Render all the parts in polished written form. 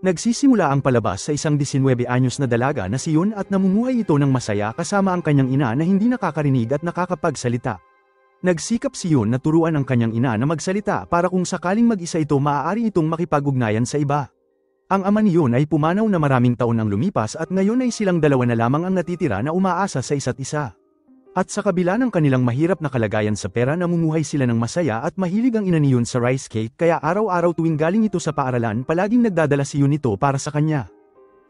Nagsisimula ang palabas sa isang 19 anyos na dalaga na si Yun at namumuhay ito ng masaya kasama ang kanyang ina na hindi nakakarinig at nakakapagsalita. Nagsikap si Yun na turuan ang kanyang ina na magsalita para kung sakaling mag-isa ito maaari itong makipag-ugnayan sa iba. Ang ama ni Yun ay pumanaw na maraming taon ang lumipas at ngayon ay silang dalawa na lamang ang natitira na umaasa sa isa't isa. At sa kabila ng kanilang mahirap na kalagayan sa pera namumuhay sila ng masaya at mahilig ang ina ni Yun sa rice cake kaya araw-araw tuwing galing ito sa paaralan palaging nagdadala si Yun ito para sa kanya.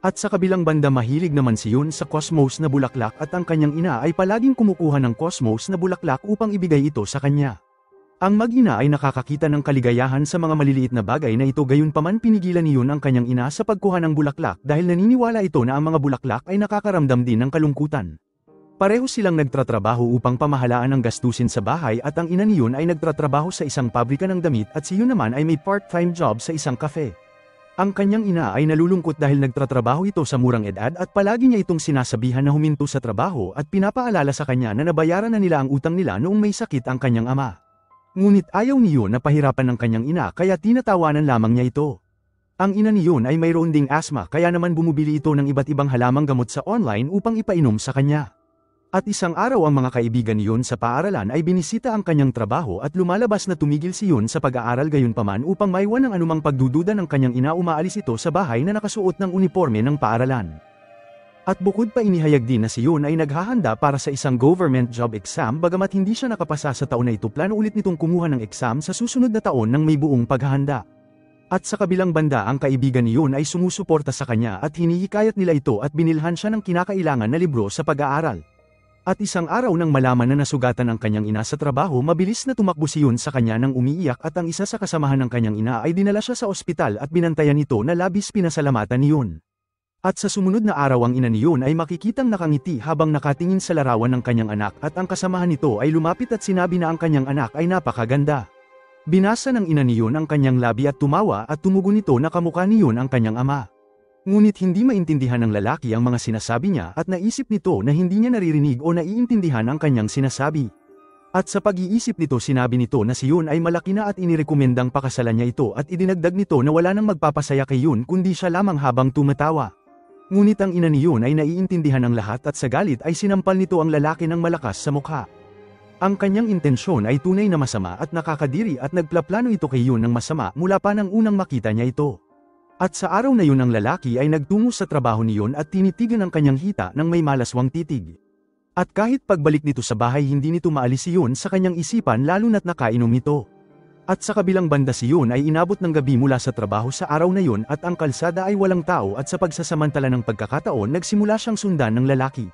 At sa kabilang banda mahilig naman si Yun sa cosmos na bulaklak at ang kanyang ina ay palaging kumukuha ng cosmos na bulaklak upang ibigay ito sa kanya. Ang mag-ina ay nakakakita ng kaligayahan sa mga maliliit na bagay na ito gayunpaman pinigilan ni Yun ang kanyang ina sa pagkuha ng bulaklak dahil naniniwala ito na ang mga bulaklak ay nakakaramdam din ng kalungkutan. Pareho silang nagtratrabaho upang pamahalaan ang gastusin sa bahay at ang ina ni Yun ay nagtratrabaho sa isang pabrika ng damit at si Yun naman ay may part-time job sa isang cafe. Ang kanyang ina ay nalulungkot dahil nagtratrabaho ito sa murang edad at palagi niya itong sinasabihan na huminto sa trabaho at pinapaalala sa kanya na nabayaran na nila ang utang nila noong may sakit ang kanyang ama. Ngunit ayaw ni Yun na pahirapan ng kanyang ina kaya tinatawanan lamang niya ito. Ang ina ni Yun ay mayroon ding asthma kaya naman bumibili ito ng iba't ibang halamang gamot sa online upang ipainom sa kanya. At isang araw ang mga kaibigan ni Yun sa paaralan ay binisita ang kanyang trabaho at lumalabas na tumigil si Yun sa pag-aaral gayunpaman upang maiwan ang anumang pagdududa ng kanyang ina umaalis ito sa bahay na nakasuot ng uniforme ng paaralan. At bukod pa inihayag din na si Yun ay naghahanda para sa isang government job exam bagamat hindi siya nakapasa sa taon na ito plano ulit nitong kumuha ng exam sa susunod na taon ng may buong paghahanda. At sa kabilang banda ang kaibigan ni Yun ay sumusuporta sa kanya at hinihikayat nila ito at binilhan siya ng kinakailangan na libro sa pag-aaral. At isang araw nang malaman na nasugatan ang kanyang ina sa trabaho mabilis na tumakbo si Yun sa kanya nang umiiyak at ang isa sa kasamahan ng kanyang ina ay dinala siya sa ospital at binantayan nito na labis pinasalamatan ni Yun. At sa sumunod na araw ang ina ni Yun ay makikitang nakangiti habang nakatingin sa larawan ng kanyang anak at ang kasamahan nito ay lumapit at sinabi na ang kanyang anak ay napakaganda. Binasa ng ina ni Yun ang kanyang labi at tumawa at tumugon nito na kamukha ni Yun ang kanyang ama. Ngunit hindi maintindihan ng lalaki ang mga sinasabi niya at naisip nito na hindi niya naririnig o naiintindihan ang kanyang sinasabi. At sa pag-iisip nito sinabi nito na si Yun ay malaki na at inirekomendang pakasalan niya ito at idinagdag nito na wala nang magpapasaya kay Yun kundi siya lamang habang tumatawa. Ngunit ang ina ni Yun ay naiintindihan ng lahat at sa galit ay sinampal nito ang lalaki ng malakas sa mukha. Ang kanyang intensyon ay tunay na masama at nakakadiri at nagplaplano ito kay Yun ng masama mula pa nang unang makita niya ito. At sa araw na yun ang lalaki ay nagtungo sa trabaho ni Yun at tinitigan ang kanyang hita ng may malaswang titig. At kahit pagbalik nito sa bahay hindi nito maalis si Yun sa kanyang isipan lalo na't nakainom ito. At sa kabilang banda si Yun ay inabot ng gabi mula sa trabaho sa araw na yun at ang kalsada ay walang tao at sa pagsasamantala ng pagkakataon nagsimula siyang sundan ng lalaki.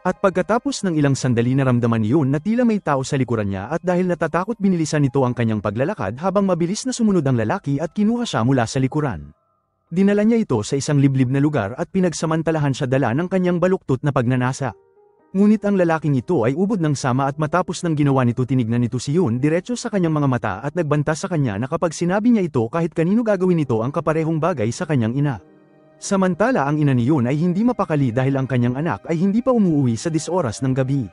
At pagkatapos ng ilang sandali naramdaman ni Yun na tila may tao sa likuran niya at dahil natatakot binilisan nito ang kanyang paglalakad habang mabilis na sumunod ang lalaki at kinuha siya mula sa likuran. Dinala niya ito sa isang liblib na lugar at pinagsamantalahan siya dala ng kanyang baluktot na pagnanasa. Ngunit ang lalaking ito ay ubod ng sama at matapos ng ginawa nito tinignan nito si Yun diretso sa kanyang mga mata at nagbanta sa kanya na kapag sinabi niya ito kahit kanino gagawin nito ang kaparehong bagay sa kanyang ina. Samantala ang ina ni Yun ay hindi mapakali dahil ang kanyang anak ay hindi pa umuwi sa 10 oras ng gabi.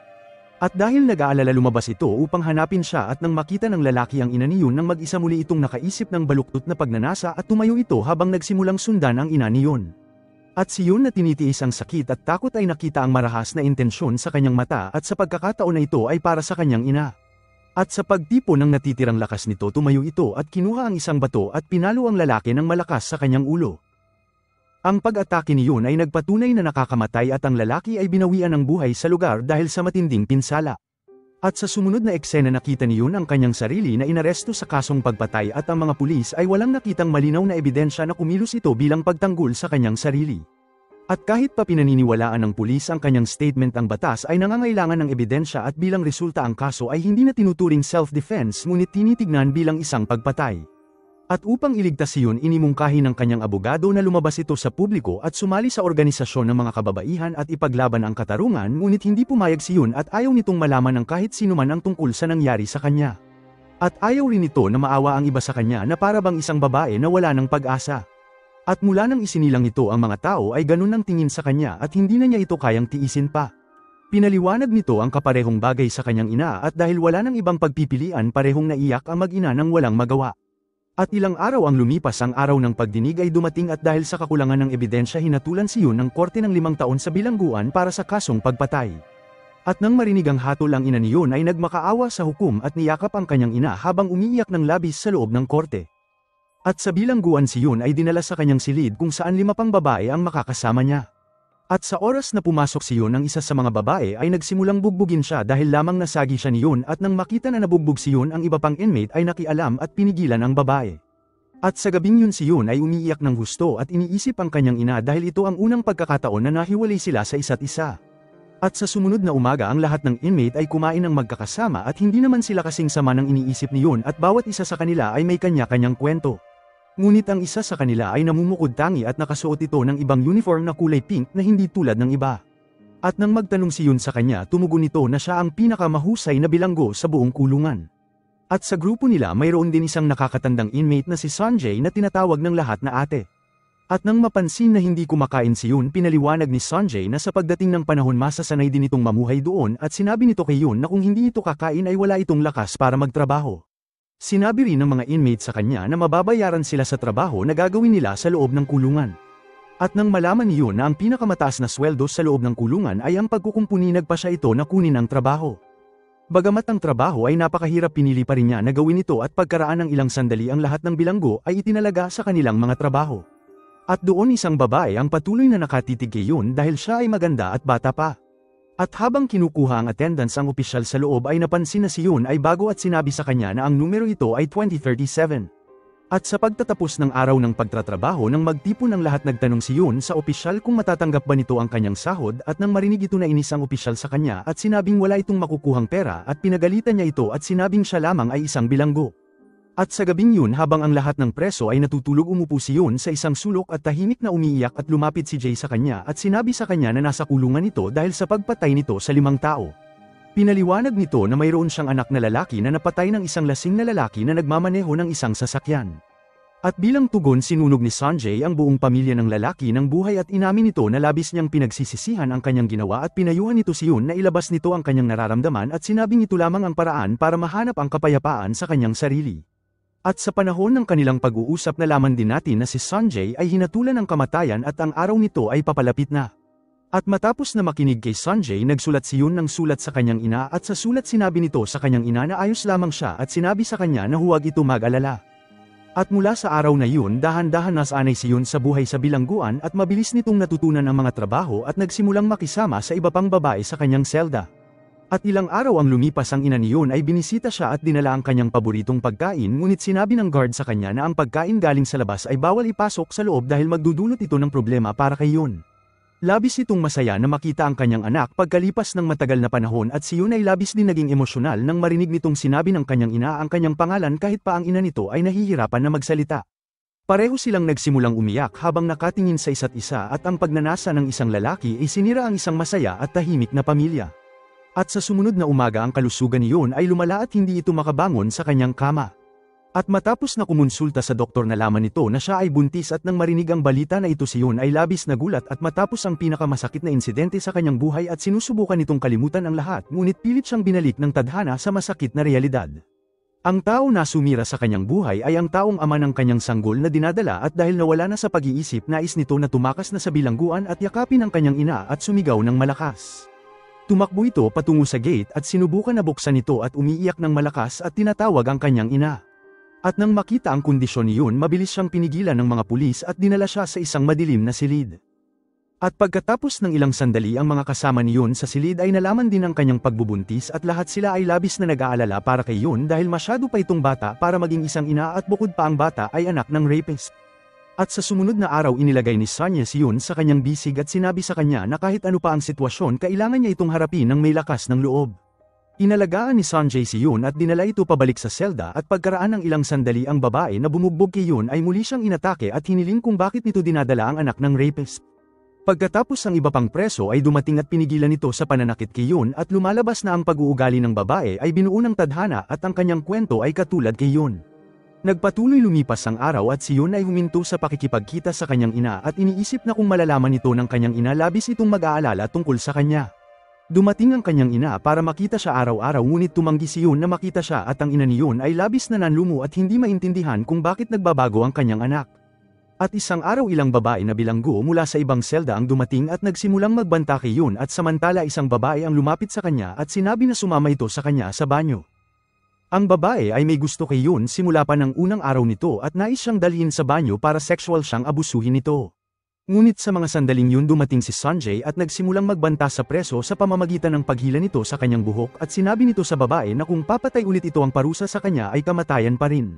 At dahil nag-aalala lumabas ito upang hanapin siya at nang makita ng lalaki ang ina ni Yun nang mag-isa muli itong nakaisip ng baluktot na pagnanasa at tumayo ito habang nagsimulang sundan ang ina ni Yun. At si Yun na tinitiis ang sakit at takot ay nakita ang marahas na intensyon sa kanyang mata at sa pagkakataon na ito ay para sa kanyang ina. At sa pagtipo ng natitirang lakas nito tumayo ito at kinuha ang isang bato at pinalo ang lalaki ng malakas sa kanyang ulo. Ang pag-atake ni Yun ay nagpatunay na nakakamatay at ang lalaki ay binawian ng buhay sa lugar dahil sa matinding pinsala. At sa sumunod na eksena nakita ni Yun ang kanyang sarili na inaresto sa kasong pagpatay at ang mga pulis ay walang nakitang malinaw na ebidensya na kumilos ito bilang pagtanggol sa kanyang sarili. At kahit pa pinaniniwalaan ng pulis ang kanyang statement ang batas ay nangangailangan ng ebidensya at bilang resulta ang kaso ay hindi na tinuturing self-defense ngunit tinitignan bilang isang pagpatay. At upang iligtas si Yun inimungkahi ng kanyang abogado na lumabas ito sa publiko at sumali sa organisasyon ng mga kababaihan at ipaglaban ang katarungan ngunit hindi pumayag si Yun at ayaw nitong malaman ng kahit sino man ang tungkol sa nangyari sa kanya. At ayaw rin ito na maawa ang iba sa kanya na para bang isang babae na wala ng pag-asa. At mula nang isinilang ito ang mga tao ay ganun ang tingin sa kanya at hindi na niya ito kayang tiisin pa. Pinaliwanag nito ang kaparehong bagay sa kanyang ina at dahil wala nang ibang pagpipilian parehong naiyak ang mag-ina nang walang magawa. At ilang araw ang lumipas, ang araw ng pagdinig ay dumating at dahil sa kakulangan ng ebidensya hinatulan si Yoon ng korte ng 5 taon sa bilangguan para sa kasong pagpatay. At nang marinig ang hatol, ang ina ni Yoon ay nagmakaawa sa hukom at niyakap ang kanyang ina habang umiiyak ng labis sa loob ng korte. At sa bilangguan si Yoon ay dinala sa kanyang silid kung saan 5 pang babae ang makakasama niya. At sa oras na pumasok si Yoon, ang isa sa mga babae ay nagsimulang bugbugin siya dahil lamang nasagi siya ni Yoon, at nang makita na nabugbog si Yoon, ang iba pang inmate ay nakialam at pinigilan ang babae. At sa gabing yun si Yoon ay umiiyak ng husto at iniisip ang kanyang ina dahil ito ang unang pagkakataon na nahiwalay sila sa isa't isa. At sa sumunod na umaga ang lahat ng inmate ay kumain ng magkakasama at hindi naman sila kasing sama ng iniisip ni Yoon, at bawat isa sa kanila ay may kanya-kanyang kwento. Ngunit ang isa sa kanila ay namumukod tangi at nakasuot ito ng ibang uniform na kulay pink na hindi tulad ng iba. At nang magtanong si Yoon sa kanya, tumugon nito na siya ang pinakamahusay na bilanggo sa buong kulungan. At sa grupo nila mayroon din isang nakakatandang inmate na si Sanjay na tinatawag ng lahat na ate. At nang mapansin na hindi kumakain si Yoon, pinaliwanag ni Sanjay na sa pagdating ng panahon masasanay din itong mamuhay doon, at sinabi nito kay Yoon na kung hindi ito kakain ay wala itong lakas para magtrabaho. Sinabi rin ng mga inmate sa kanya na mababayaran sila sa trabaho na gagawin nila sa loob ng kulungan. At nang malaman ni Yoon na ang pinakamataas na sweldo sa loob ng kulungan ay ang pagkukumpuni, nagpa siya ito na kunin ang trabaho. Bagamat ang trabaho ay napakahirap, pinili pa rin niya na gawin ito, at pagkaraan ng ilang sandali ang lahat ng bilanggo ay itinalaga sa kanilang mga trabaho. At doon isang babae ang patuloy na nakatitig kay Yoon dahil siya ay maganda at bata pa. At habang kinukuha ang attendance ang opisyal sa loob ay napansin na si Yoon ay bago at sinabi sa kanya na ang numero ito ay 2037. At sa pagtatapos ng araw ng pagtatrabaho nang magtipon ng lahat, nagtanong si Yoon sa opisyal kung matatanggap ba nito ang kanyang sahod, at nang marinig ito nainis ang opisyal sa kanya at sinabing wala itong makukuhang pera, at pinagalitan niya ito at sinabing siya lamang ay isang bilanggo. At sa gabing yun habang ang lahat ng preso ay natutulog, umupo si Yoon sa isang sulok at tahimik na umiiyak, at lumapit si Jay sa kanya at sinabi sa kanya na nasa kulungan ito dahil sa pagpatay nito sa 5 tao. Pinaliwanag nito na mayroon siyang anak na lalaki na napatay ng isang lasing na lalaki na nagmamaneho ng isang sasakyan. At bilang tugon sinunog ni Sanjay ang buong pamilya ng lalaki ng buhay, at inamin nito na labis niyang pinagsisisihan ang kanyang ginawa, at pinayuhan nito si Yoon na ilabas nito ang kanyang nararamdaman, at sinabing ito lamang ang paraan para mahanap ang kapayapaan sa kanyang sarili. At sa panahon ng kanilang pag-uusap nalaman din natin na si Sanjay ay hinatulan ng kamatayan at ang araw nito ay papalapit na. At matapos na makinig kay Sanjay, nagsulat si Yoon ng sulat sa kanyang ina, at sa sulat sinabi nito sa kanyang ina na ayos lamang siya, at sinabi sa kanya na huwag ito mag-alala. At mula sa araw na yun, dahan-dahan nasanay si Yoon sa buhay sa bilangguan, at mabilis nitong natutunan ang mga trabaho at nagsimulang makisama sa iba pang babae sa kanyang selda. At ilang araw ang lumipas, ang ina ni Yoon ay binisita siya at dinala ang kanyang paboritong pagkain, ngunit sinabi ng guard sa kanya na ang pagkain galing sa labas ay bawal ipasok sa loob dahil magdudulot ito ng problema para kay Yoon. Labis itong masaya na makita ang kanyang anak pagkalipas ng matagal na panahon, at si Yoon ay labis din naging emosyonal nang marinig nitong sinabi ng kanyang ina ang kanyang pangalan kahit pa ang ina nito ay nahihirapan na magsalita. Pareho silang nagsimulang umiyak habang nakatingin sa isa't isa, at ang pagnanasa ng isang lalaki ay sinira ang isang masaya at tahimik na pamilya. At sa sumunod na umaga ang kalusugan ni Yoon ay lumala at hindi ito makabangon sa kanyang kama. At matapos na kumonsulta sa doktor, nalaman nito na siya ay buntis, at nang marinig ang balita na ito si Yoon ay labis nagulat, at matapos ang pinakamasakit na insidente sa kanyang buhay at sinusubukan nitong kalimutan ang lahat, ngunit pilit siyang binalik ng tadhana sa masakit na realidad. Ang tao na sumira sa kanyang buhay ay ang taong ama ng kanyang sanggol na dinadala, at dahil nawala na sa pag-iisip, nais nito na tumakas na sa bilangguan at yakapin ang kanyang ina at sumigaw ng malakas. Tumakbo ito patungo sa gate at sinubukan na buksan ito at umiiyak ng malakas at tinatawag ang kanyang ina. At nang makita ang kondisyon ni Yoon, mabilis siyang pinigilan ng mga pulis at dinala siya sa isang madilim na silid. At pagkatapos ng ilang sandali, ang mga kasama ni Yoon sa silid ay nalaman din ang kanyang pagbubuntis, at lahat sila ay labis na nag-aalala para kay Yoon dahil masyado pa itong bata para maging isang ina, at bukod pa ang bata ay anak ng rapist. At sa sumunod na araw inilagay ni Sanya si Yoon sa kanyang bisig at sinabi sa kanya na kahit ano pa ang sitwasyon, kailangan niya itong harapin ng may lakas ng loob. Inalagaan ni Sanjay si Yoon at dinala ito pabalik sa selda, at pagkaraan ng ilang sandali ang babae na bumugbog kay Yoon ay muli siyang inatake at hiniling kung bakit nito dinadala ang anak ng rapist. Pagkatapos ang iba pang preso ay dumating at pinigilan nito sa pananakit kay Yoon, at lumalabas na ang pag-uugali ng babae ay binuo ng tadhana at ang kanyang kwento ay katulad kay Yoon. Nagpatuloy lumipas ang araw at si Yoon ay huminto sa pakikipagkita sa kanyang ina, at iniisip na kung malalaman nito ng kanyang ina, labis itong mag-aalala tungkol sa kanya. Dumating ang kanyang ina para makita siya araw-araw ngunit tumanggi si Yun na makita siya at ang ina ni Yun ay labis na nanlumo at hindi maintindihan kung bakit nagbabago ang kanyang anak. At isang araw ilang babae na bilanggo mula sa ibang selda ang dumating at nagsimulang magbanta kay Yun at samantala isang babae ang lumapit sa kanya at sinabi na sumama ito sa kanya sa banyo. Ang babae ay may gusto kay Yun simula pa ng unang araw nito at nais siyang dalhin sa banyo para sexual siyang abusuhin nito. Ngunit sa mga sandaling yun dumating si Sanjay at nagsimulang magbanta sa preso sa pamamagitan ng paghila nito sa kanyang buhok at sinabi nito sa babae na kung papatay ulit ito ang parusa sa kanya ay kamatayan pa rin.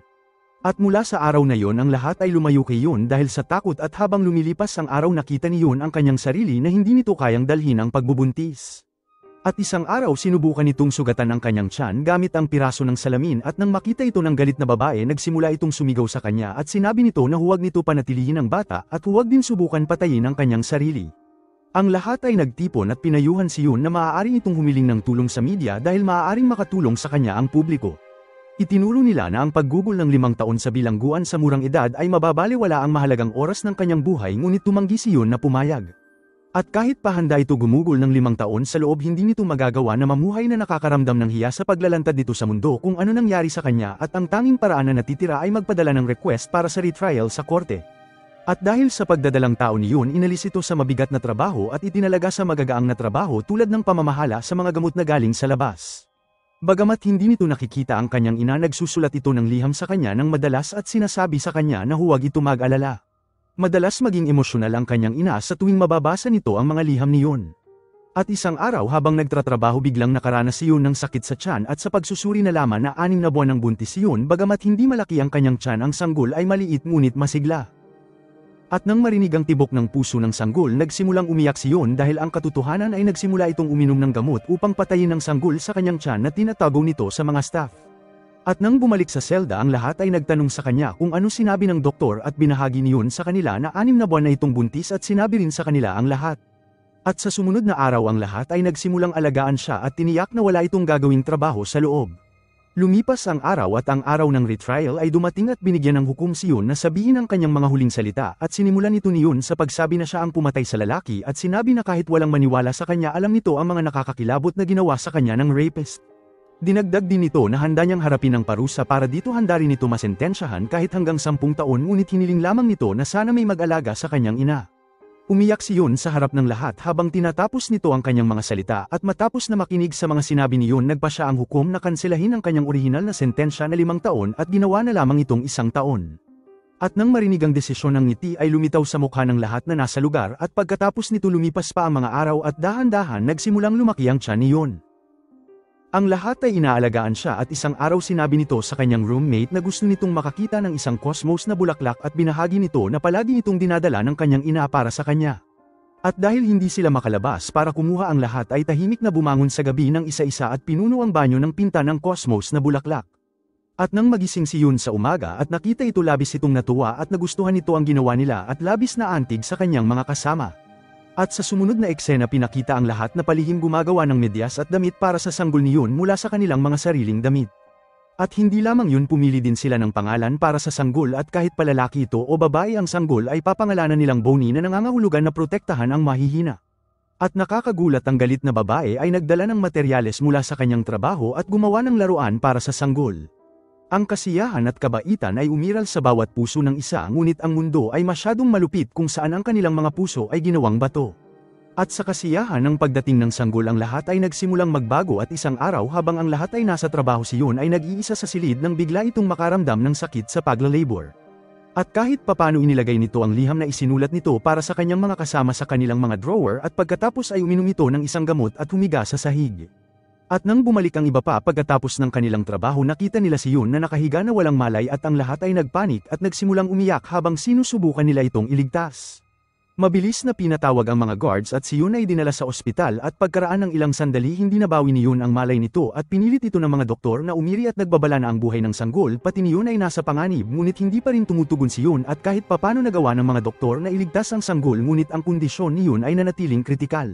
At mula sa araw na yon ang lahat ay lumayo kay Yun dahil sa takot at habang lumilipas ang araw nakita ni Yun ang kanyang sarili na hindi nito kayang dalhin ang pagbubuntis. At isang araw sinubukan nitong sugatan ang kanyang tiyan gamit ang piraso ng salamin at nang makita ito ng galit na babae nagsimula itong sumigaw sa kanya at sinabi nito na huwag nito panatilihin ang bata at huwag din subukan patayin ang kanyang sarili. Ang lahat ay nagtipon at pinayuhan si Yun na maaaring itong humiling ng tulong sa media dahil maaaring makatulong sa kanya ang publiko. Itinuro nila na ang paggugol ng 5 taon sa bilangguan sa murang edad ay mababaliwala ang mahalagang oras ng kanyang buhay ngunit tumanggi si Yun na pumayag. At kahit pa handa ito gumugol ng 5 taon sa loob hindi nito magagawa na mamuhay na nakakaramdam ng hiya sa paglalantad dito sa mundo kung ano nangyari sa kanya at ang tanging paraan na natitira ay magpadala ng request para sa retrial sa korte. At dahil sa pagdadalang tao ni Yun inalis ito sa mabigat na trabaho at itinalaga sa magagaang na trabaho tulad ng pamamahala sa mga gamot na galing sa labas. Bagamat hindi nito nakikita ang kanyang ina nagsusulat ito ng liham sa kanya ng madalas at sinasabi sa kanya na huwag ito mag-alala. Madalas maging emosyonal ang kanyang ina sa tuwing mababasa nito ang mga liham ni Yun. At isang araw habang nagtatrabaho biglang nakaranas si Yun ng sakit sa tiyan at sa pagsusuri nalaman na 6 na buwan ng buntis si Yun bagamat hindi malaki ang kanyang tiyan ang sanggol ay maliit ngunit masigla. At nang marinig ang tibok ng puso ng sanggol nagsimulang umiyak si Yun dahil ang katotohanan ay nagsimula itong uminom ng gamot upang patayin ang sanggol sa kanyang tiyan na tinatago nito sa mga staff. At nang bumalik sa selda ang lahat ay nagtanong sa kanya kung ano sinabi ng doktor at binahagi ni Yun sa kanila na 6 na buwan na itong buntis at sinabi rin sa kanila ang lahat. At sa sumunod na araw ang lahat ay nagsimulang alagaan siya at tiniyak na wala itong gagawing trabaho sa loob. Lumipas ang araw at ang araw ng retrial ay dumating at binigyan ng hukom si Yun na sabihin ang kanyang mga huling salita at sinimulan ito ni Yun sa pagsabi na siya ang pumatay sa lalaki at sinabi na kahit walang maniwala sa kanya alam nito ang mga nakakakilabot na ginawa sa kanya ng rapist. Dinagdag din nito na handa niyang harapin ang parusa para dito handa rin nito masentensyahan kahit hanggang 10 taon ngunit hiniling lamang nito na sana may mag-alaga sa kanyang ina. Umiyak si Yun sa harap ng lahat habang tinatapos nito ang kanyang mga salita at matapos na makinig sa mga sinabi ni Yun nagpa siya ang hukom na kanselahin ang kanyang orihinal na sentensya na 5 taon at ginawa na lamang itong 1 taon. At nang marinig ang desisyon ng ngiti ay lumitaw sa mukha ng lahat na nasa lugar at pagkatapos nito lumipas pa ang mga araw at dahan-dahan nagsimulang lumaki ang tiyan ni Yun. Ang lahat ay inaalagaan siya at isang araw sinabi nito sa kanyang roommate na gusto nitong makakita ng isang cosmos na bulaklak at binahagi nito na palagi itong dinadala ng kanyang ina para sa kanya. At dahil hindi sila makalabas para kumuha ang lahat ay tahimik na bumangon sa gabi ng isa-isa at pinuno ang banyo ng pinta ng cosmos na bulaklak. At nang magising si Yun sa umaga at nakita ito labis itong natuwa at nagustuhan nito ang ginawa nila at labis na antig sa kanyang mga kasama. At sa sumunod na eksena pinakita ang lahat na palihim gumagawa ng medyas at damit para sa sanggol ni Yun mula sa kanilang mga sariling damit. At hindi lamang yun pumili din sila ng pangalan para sa sanggol at kahit palalaki ito o babae ang sanggol ay papangalanan nilang Bonnie na nangangahulugan na protektahan ang mahihina. At nakakagulat ang galit na babae ay nagdala ng materyales mula sa kanyang trabaho at gumawa ng laruan para sa sanggol. Ang kasiyahan at kabaitan ay umiral sa bawat puso ng isa ngunit ang mundo ay masyadong malupit kung saan ang kanilang mga puso ay ginawang bato. At sa kasiyahan ng pagdating ng sanggol ang lahat ay nagsimulang magbago at isang araw habang ang lahat ay nasa trabaho si Yun ay nag-iisa sa silid nang bigla itong makaramdam ng sakit sa paglalabor. At kahit papano inilagay nito ang liham na isinulat nito para sa kanyang mga kasama sa kanilang mga drawer at pagkatapos ay uminom ito ng isang gamot at humiga sa sahig. At nang bumalik ang iba pa pagkatapos ng kanilang trabaho nakita nila si Yun na nakahiga na walang malay at ang lahat ay nagpanik at nagsimulang umiyak habang sinusubukan nila itong iligtas. Mabilis na pinatawag ang mga guards at si Yun ay dinala sa ospital at pagkaraan ng ilang sandali hindi nabawi ni Yun ang malay nito at pinilit ito ng mga doktor na umiri at nagbabala na ang buhay ng sanggol pati ni Yun ay nasa panganib ngunit hindi pa rin tumutugon si Yun at kahit papano nagawa ng mga doktor na iligtas ang sanggol ngunit ang kondisyon ni Yun ay nanatiling kritikal.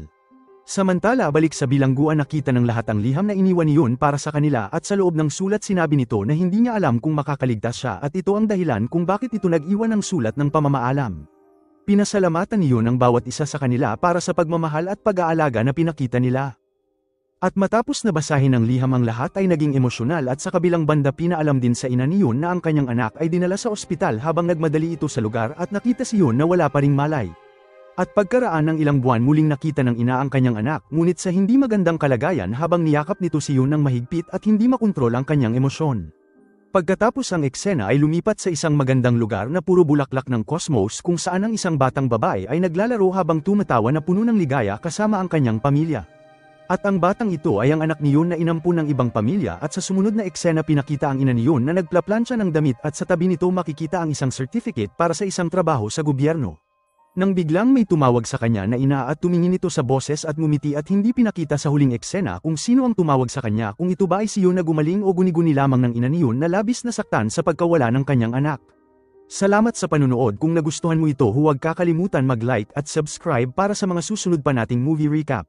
Samantala balik sa bilangguan nakita ng lahat ang liham na iniwan ni Yun para sa kanila at sa loob ng sulat sinabi nito na hindi niya alam kung makakaligtas siya at ito ang dahilan kung bakit ito nag-iwan ng sulat ng pamamaalam. Pinasalamatan ni Yun ang bawat isa sa kanila para sa pagmamahal at pag-aalaga na pinakita nila. At matapos na basahin ng liham ang lahat ay naging emosyonal at sa kabilang banda pinaalam din sa ina ni Yun na ang kanyang anak ay dinala sa ospital habang nagmadali ito sa lugar at nakita si Yun na wala pa ring malay. At pagkaraan ng ilang buwan muling nakita ng ina ang kanyang anak ngunit sa hindi magandang kalagayan habang niyakap nito si Yun ng mahigpit at hindi makontrol ang kanyang emosyon. Pagkatapos ang eksena ay lumipat sa isang magandang lugar na puro bulaklak ng cosmos kung saan ang isang batang babae ay naglalaro habang tumatawa na puno ng ligaya kasama ang kanyang pamilya. At ang batang ito ay ang anak ni Yun na inampun ng ibang pamilya at sa sumunod na eksena pinakita ang ina ni Yun na nagplaplansya ng damit at sa tabi nito makikita ang isang certificate para sa isang trabaho sa gobyerno. Nang biglang may tumawag sa kanya na ina at tumingin ito sa boses at ngumiti at hindi pinakita sa huling eksena kung sino ang tumawag sa kanya kung ito ba ay si Yun na gumaling o guni-guni lamang ng ina ni Yun na labis na saktan sa pagkawala ng kanyang anak. Salamat sa panunood. Kung nagustuhan mo ito huwag kakalimutan mag-like at subscribe para sa mga susunod pa nating movie recap.